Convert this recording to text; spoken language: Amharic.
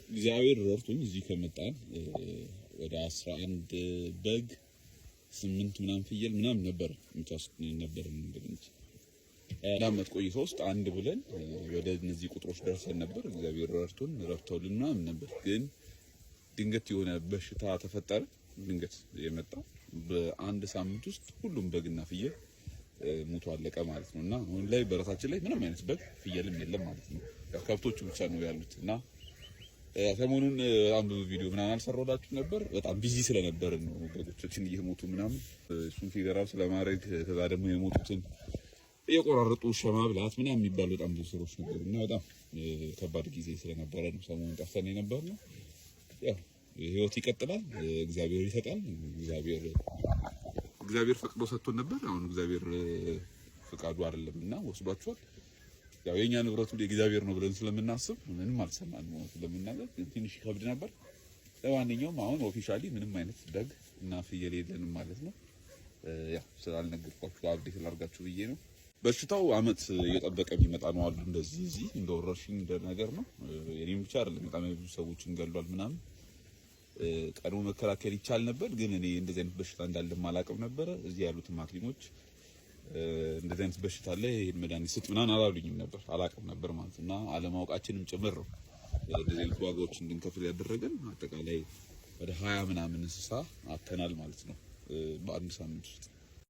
እግዚአብሔር ረድቶኝ እዚህ ከመጣን ወደ 11 በግ 8 ምናምን ፍየል ምናምን ነበር እንግዲህ ዳመት ቆይቶ ውስጥ አንድ ብለን ወደ እነዚህ ቁጥሮች ደርሰን ነበር። እግዚአብሔር ረድቶልን ምናምን ነበር። ግን ድንገት የሆነ በሽታ ተፈጠረ። ድንገት የመጣ በአንድ ሳምንት ውስጥ ሁሉም በግና ፍየል ሞቶ አለቀ ማለት ነውና አሁን ላይ በራሳችን ላይ ምንም አይነት በግ ፍየልም የለም ማለት ነው። ከብቶቹ ብቻ ነው ያሉትና ሰሞኑን በጣም ብዙ ቪዲዮ ምናምን አልሰራሁላችሁ ነበር። በጣም ቢዚ ስለነበርን ነው በጎቻችን እየሞቱ ምናምን እሱን ፊገራው ስለማድረግ ከዛ ደግሞ የሞቱትን እየቆራረጡ ሸማብላት ምናምን የሚባሉ በጣም ብዙ ስራዎች ነበሩና በጣም ከባድ ጊዜ ስለነበረ ነው ሰሞኑን ጠፍተን የነበርነው። ያው ህይወት ይቀጥላል። እግዚአብሔር ይሰጣል። እግዚአብሔር ፈቅዶ ሰጥቶን ነበር። አሁን እግዚአብሔር ፈቃዱ አይደለምና ወስዷቸዋል። ያው የኛ ንብረቱ የእግዚአብሔር ነው ብለን ስለምናስብ ምንም አልሰማንም ነው ስለምናገር ትንሽ ይከብድ ነበር። ለማንኛውም አሁን ኦፊሻሊ ምንም አይነት በግ እና ፍየል የለንም ማለት ነው። ያው ስላልነገርኳችሁ አብዴት ላድርጋችሁ ብዬ ነው። በሽታው አመት እየጠበቀ የሚመጣ ነው አሉ እንደዚህ እዚህ እንደ ወረርሽኝ እንደ ነገር ነው። የኔም ብቻ አይደለም በጣም ብዙ ሰዎችን ገድሏል ምናምን። ቀድሞ መከላከል ይቻል ነበር፣ ግን እኔ እንደዚህ አይነት በሽታ እንዳለ ማላቀም ነበር። እዚህ ያሉት ሐኪሞች እንደዚህ አይነት በሽታ አለ ይሄን መድኃኒት ስጥ ምናምን አላሉኝም ነበር፣ አላቀም ነበር ማለት እና አለማወቃችንም ጭምር ነው እንደዚህ አይነት ዋጋዎች እንድንከፍል ያደረገን። አጠቃላይ ወደ 20 ምናምን እንስሳ አተናል ማለት ነው በአንድ ሳምንት ውስጥ።